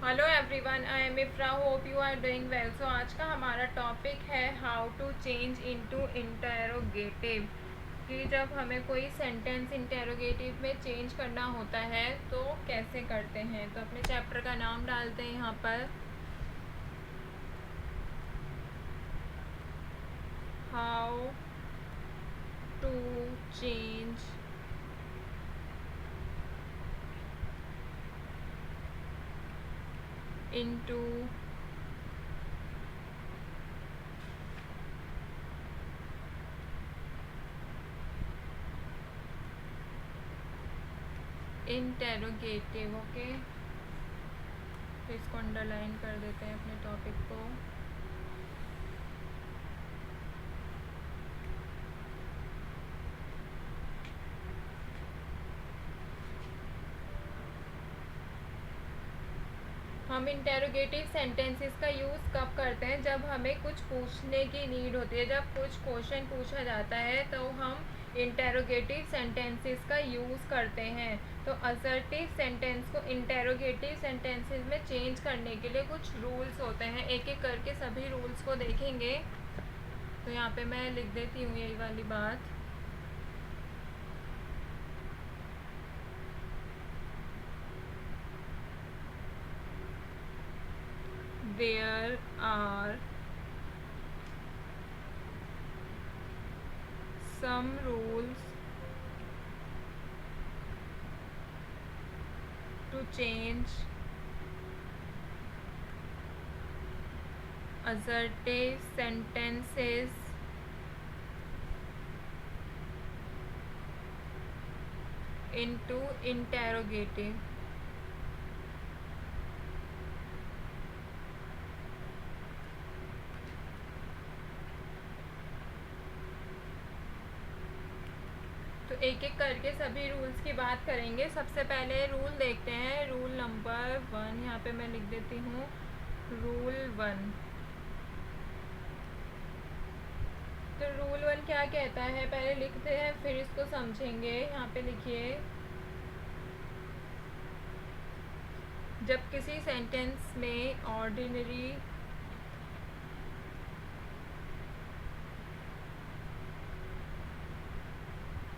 Hello everyone, I am Ifra, hope you are doing well. So आज का हमारा topic है how to change into interrogative. कि जब हमें कोई सेंटेंस इंटेरोगेटिव में चेंज करना होता है तो कैसे करते हैं। तो अपने चैप्टर का नाम डालते हैं यहाँ पर, how to change into interrogative. Okay, तो इसको अंडरलाइन कर देते हैं अपने टॉपिक को। हम इंटेरोगेटिव सेंटेंसेस का यूज़ कब करते हैं? जब हमें कुछ पूछने की नीड होती है, जब कुछ क्वेश्चन पूछा जाता है तो हम इंटेरोगेटिव सेंटेंसेस का यूज़ करते हैं। तो असर्टिव सेंटेंस को इंटेरोगेटिव सेंटेंसेस में चेंज करने के लिए कुछ रूल्स होते हैं। एक एक करके सभी रूल्स को देखेंगे। तो यहाँ पे मैं लिख देती हूँ यही वाली बात। There are some rules to change assertive sentences into interrogative। तो एक एक करके सभी रूल्स की बात करेंगे। सबसे पहले रूल देखते हैं, रूल नंबर 1। यहाँ पे मैं लिख देती हूँ रूल 1। तो रूल 1 क्या कहता है, पहले लिखते हैं फिर इसको समझेंगे। यहाँ पे लिखिए, जब किसी सेंटेंस में ऑर्डिनरी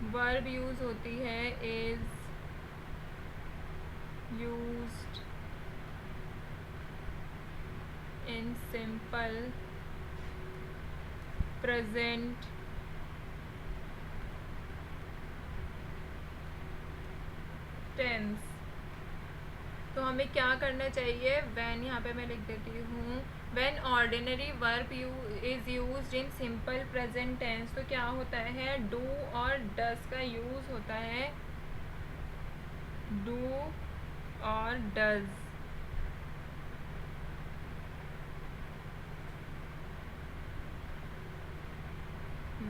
वर्ब यूज़ होती है, is used in simple present tense. तो हमें क्या करना चाहिए? व्हेन, यहाँ पे मैं लिख देती हूँ, when ordinary verb is used in simple present tense. तो क्या होता है, डू और डस का यूज़ होता है। डू और डज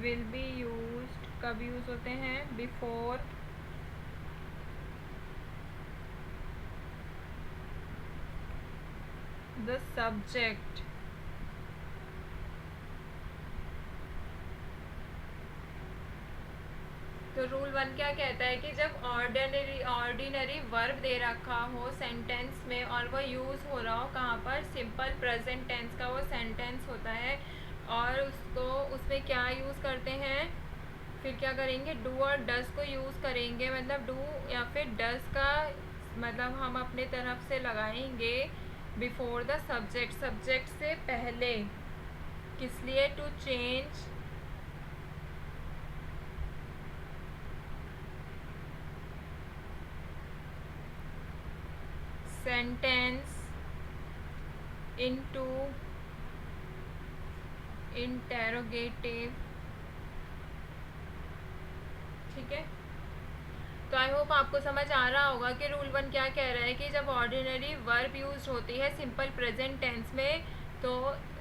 विल बी यूज्ड, कब यूज़ होते हैं? Before the subject. तो रूल 1 क्या कहता है कि जब ऑर्डिनरी वर्ब दे रखा हो सेंटेंस में और वो यूज़ हो रहा हो कहाँ पर? सिंपल प्रेजेंट टेंस का वो सेंटेंस होता है, और उसको उसमें क्या यूज़ करते हैं? फिर क्या करेंगे? डू और डस को यूज़ करेंगे। मतलब डू या फिर डस का मतलब हम अपने तरफ से लगाएंगे बिफोर द सब्जेक्ट, सब्जेक्ट से पहले। किस लिए? To change sentence into interrogative. ठीक है, तो आई होप आपको समझ आ रहा होगा कि रूल 1 क्या कह रहा है कि जब ऑर्डिनरी वर्ब यूज होती है सिंपल प्रेजेंट टेंस में, तो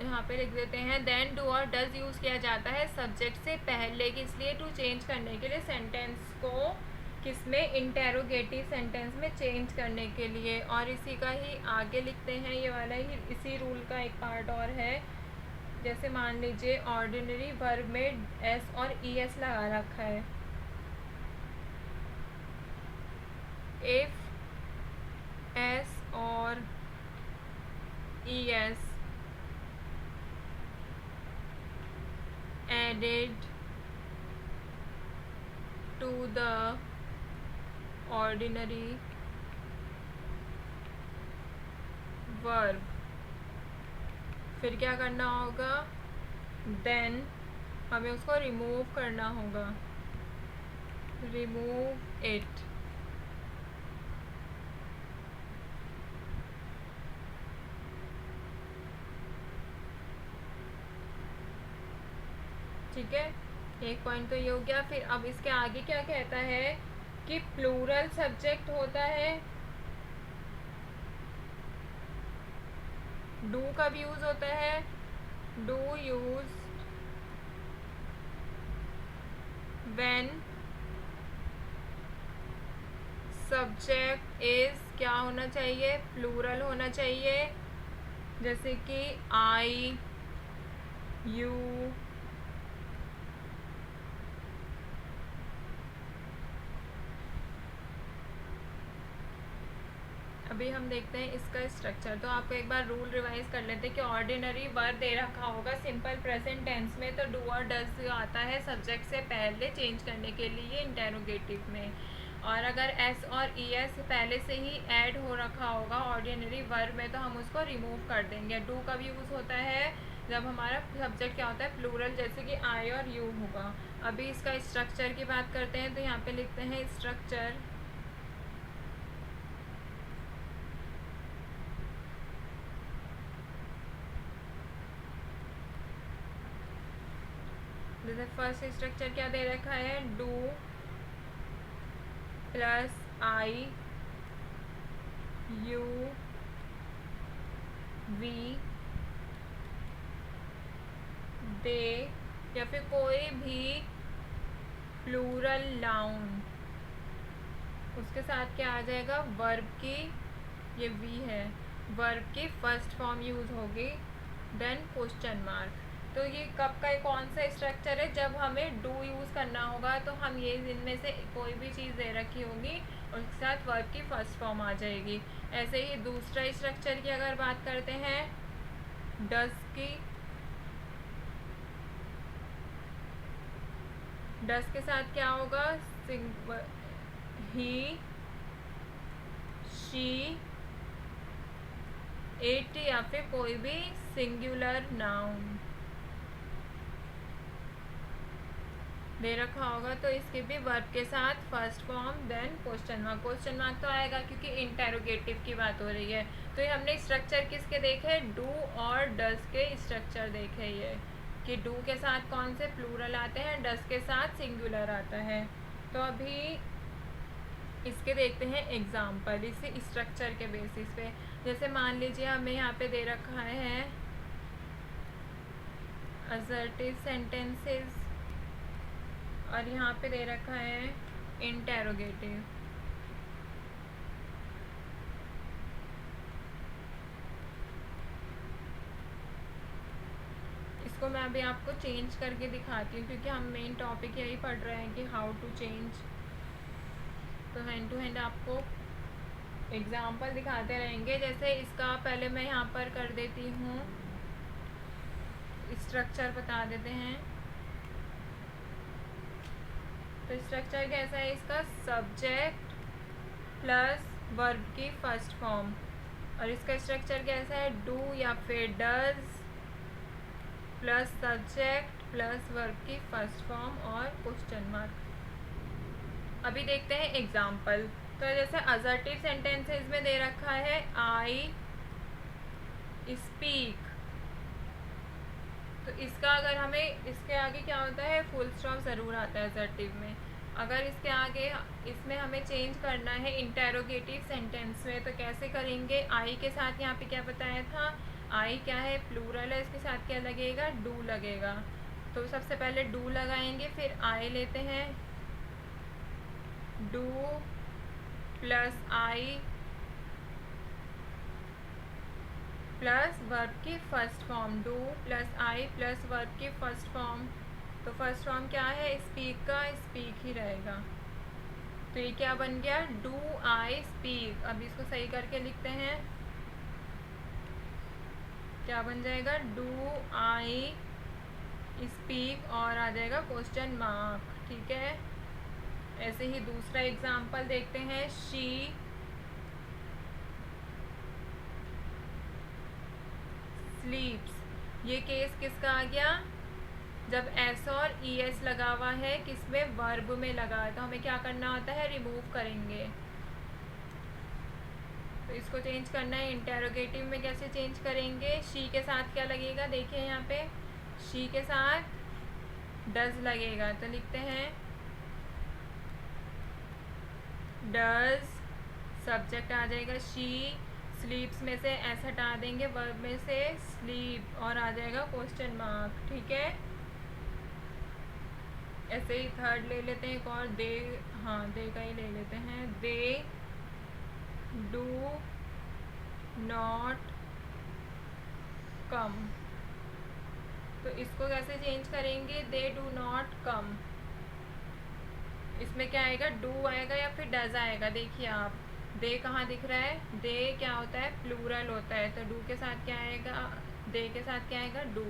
यहाँ पे लिख देते हैं देन डू और डज यूज़ किया जाता है सब्जेक्ट से पहले। किस लिए? टू चेंज करने के लिए, सेंटेंस को किसमें? इंटेरोगेटिव सेंटेंस में चेंज करने के लिए। और इसी का ही आगे लिखते हैं, ये वाला ही इसी रूल का एक पार्ट और है। जैसे मान लीजिए ऑर्डिनरी वर्ब में एस और ई एस लगा रखा है। इफ एस और added to the ordinary verb, फिर क्या करना होगा, देन हमें उसको रिमूव करना होगा, रिमूव इट। ठीक है, एक पॉइंट तो ये हो गया। फिर अब इसके आगे क्या कहता है कि प्लूरल सब्जेक्ट होता है, डू कब यूज होता है, do use when subject is क्या होना चाहिए, प्लूरल होना चाहिए, जैसे कि आई, यू, अभी हम देखते हैं इसका स्ट्रक्चर। तो आपको एक बार रूल रिवाइज कर लेते हैं कि ऑर्डिनरी वर्ब दे रखा होगा सिंपल प्रेजेंट टेंस में, तो डू और डज आता है सब्जेक्ट से पहले चेंज करने के लिए इंटेरोगेटिव में। और अगर एस और ई एस पहले से ही ऐड हो रखा होगा ऑर्डिनरी वर्ब में, तो हम उसको रिमूव कर देंगे। डू कब यूज़ होता है, जब हमारा सब्जेक्ट क्या होता है, प्लूरल, जैसे कि आई और यू होगा। अभी इसका स्ट्रक्चर की बात करते हैं, तो यहाँ पे लिखते हैं स्ट्रक्चर। जैसे फर्स्ट स्ट्रक्चर क्या दे रखा है, do plus I, you, we, they, या फिर कोई भी प्लूरल नाउन, उसके साथ क्या आ जाएगा, वर्ब की, ये वी है, वर्ब की फर्स्ट फॉर्म यूज होगी, देन क्वेश्चन मार्क। तो ये कब का कौन सा स्ट्रक्चर है, जब हमें डू यूज़ करना होगा, तो हम ये इनमें से कोई भी चीज़ दे रखी होगी और उसके साथ वर्ब की फर्स्ट फॉर्म आ जाएगी। ऐसे ही दूसरा स्ट्रक्चर की अगर बात करते हैं, डज की, डज के साथ क्या होगा, ही, शी, इट, या फिर कोई भी सिंगुलर नाउन दे रखा होगा, तो इसके भी वर्ब के साथ first form, then question mark. Question mark तो आएगा क्योंकि इंटेरोगेटिव की बात हो रही है। तो ये हमने स्ट्रक्चर किसके देखे, डू और डज के स्ट्रक्चर देखे, ये कि डू के साथ कौन से प्लूरल आते हैं, डज के साथ सिंगुलर आता है। तो अभी इसके देखते हैं एग्जाम्पल, इसी स्ट्रक्चर के बेसिस पे। जैसे मान लीजिए हमें यहाँ पे दे रखा है असर्टिव सेंटेंसेस और यहाँ पे दे रखा है इंटेरोगेटिव। इसको मैं अभी आपको चेंज करके दिखाती हूँ, क्योंकि हम मेन टॉपिक यही पढ़ रहे हैं कि हाउ टू चेंज। तो हैंड टू हैंड आपको एग्जाम्पल दिखाते रहेंगे। जैसे इसका पहले मैं यहाँ पर कर देती हूँ, स्ट्रक्चर बता देते हैं। तो स्ट्रक्चर कैसा है इसका, सब्जेक्ट प्लस वर्ब की फर्स्ट फॉर्म। और इसका स्ट्रक्चर कैसा है, डू या फिर does plus subject plus verb की फर्स्ट फॉर्म और क्वेश्चन मार्क। अभी देखते हैं एग्जाम्पल। तो जैसे असर्टिव सेंटेंसेस में दे रखा है आई स्पीक, तो इसका अगर हमें इसके आगे क्या होता है, फुल स्टॉप ज़रूर आता है असर्टिव में। अगर इसके आगे इसमें हमें चेंज करना है इंटेरोगेटिव सेंटेंस में, तो कैसे करेंगे, आई के साथ यहाँ पे क्या बताया था, आई क्या है, प्लूरल है, इसके साथ क्या लगेगा, डू लगेगा। तो सबसे पहले डू लगाएंगे, फिर आई लेते हैं, do plus I plus verb की first form, do plus I plus verb की फर्स्ट फॉर्म। तो फर्स्ट फॉर्म क्या है, स्पीक का, स्पीक ही रहेगा। तो ये क्या बन गया, डू आई स्पीक। अब इसको सही करके लिखते हैं, क्या बन जाएगा, डू आई स्पीक और आ जाएगा क्वेश्चन मार्क। ठीक है, ऐसे ही दूसरा एग्जाम्पल देखते हैं। शी स्लीप्स। ये केस किसका आ गया? जब एस और ई एस लगा हुआ है, किसमें? वर्ब में लगा है, तो हमें क्या करना होता है? रिमूव करेंगे। तो इसको चेंज करना है। इंटेरोगेटिव में कैसे चेंज करेंगे? शी के साथ क्या लगेगा? देखिए यहाँ पे शी के साथ डज लगेगा, तो लिखते हैं डज, सब्जेक्ट आ जाएगा शी, स्लीप्स में से एस हटा देंगे, वर्ब में से स्लीप और आ जाएगा क्वेश्चन मार्क। ठीक है, ऐसे ही थर्ड ले लेते हैं एक और। दे, हाँ दे का ही ले लेते हैं। दे डू नॉट कम, तो इसको कैसे चेंज करेंगे? दे डू नॉट कम, इसमें क्या आएगा? डू आएगा या फिर डज आएगा? देखिए आप, दे कहाँ दिख रहा है? दे क्या होता है? प्लूरल होता है, तो डू के साथ क्या आएगा? दे के साथ क्या आएगा? डू,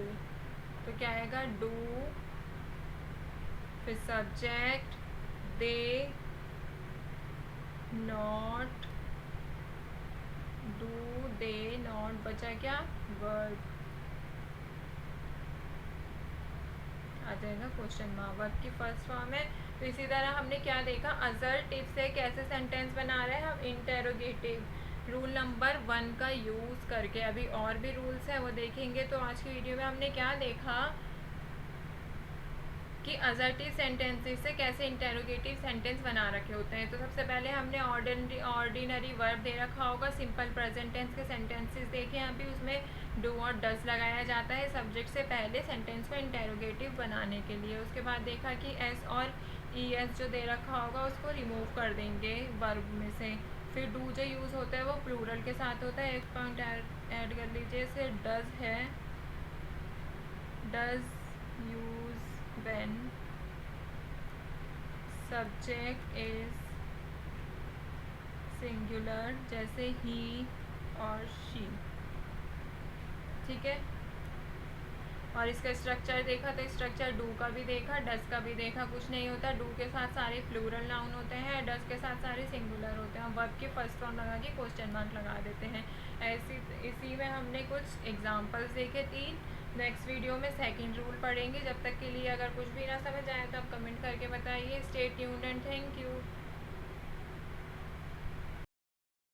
तो क्या आएगा? डू, फिर subject they not, do they not, बचा क्या? वर्ब, आ जाएगा क्वेश्चन मार्क। वर्ब की फर्स्ट फॉर्म है। तो इसी तरह हमने क्या देखा? अजर टिप्स से कैसे सेंटेंस बना रहे हैं हम? इंटेरोगेटिव रूल नंबर 1 का यूज़ करके। अभी और भी रूल्स है वो देखेंगे। तो आज की वीडियो में हमने क्या देखा कि अजर्टिव सेंटेंसेस से कैसे इंटेरोगेटिव सेंटेंस बना रखे होते हैं। तो सबसे पहले हमने ऑर्डिनरी वर्ब दे रखा होगा, सिंपल प्रेजेंट टेंस के सेंटेंसेस देखे हैं अभी, उसमें डू और डज लगाया जाता है सब्जेक्ट से पहले सेंटेंस को इंटेरोगेटिव बनाने के लिए। उसके बाद देखा कि एस और ई एस जो दे रखा होगा उसको रिमूव कर देंगे वर्ब में से। फिर डू जो यूज़ होता है वो प्लूरल के साथ होता है। एक पॉइंट ऐड कर लीजिए, से डज है, does use when subject is singular, जैसे he और she। ठीक है, और इसका स्ट्रक्चर देखा, तो स्ट्रक्चर डू का भी देखा, डज का भी देखा। कुछ नहीं होता, डू के साथ सारे प्लूरल नाउन होते हैं, डज के साथ सारे सिंगुलर होते हैं। वर्ब की फर्स्ट फॉर्म लगा के क्वेश्चन मार्क लगा देते हैं। ऐसी इसी में हमने कुछ एग्जांपल्स देखे 3। नेक्स्ट वीडियो में सेकंड रूल पढ़ेंगे। जब तक के लिए अगर कुछ भी ना समझ आए तो आप कमेंट करके बताइए। Stay tuned and thank you.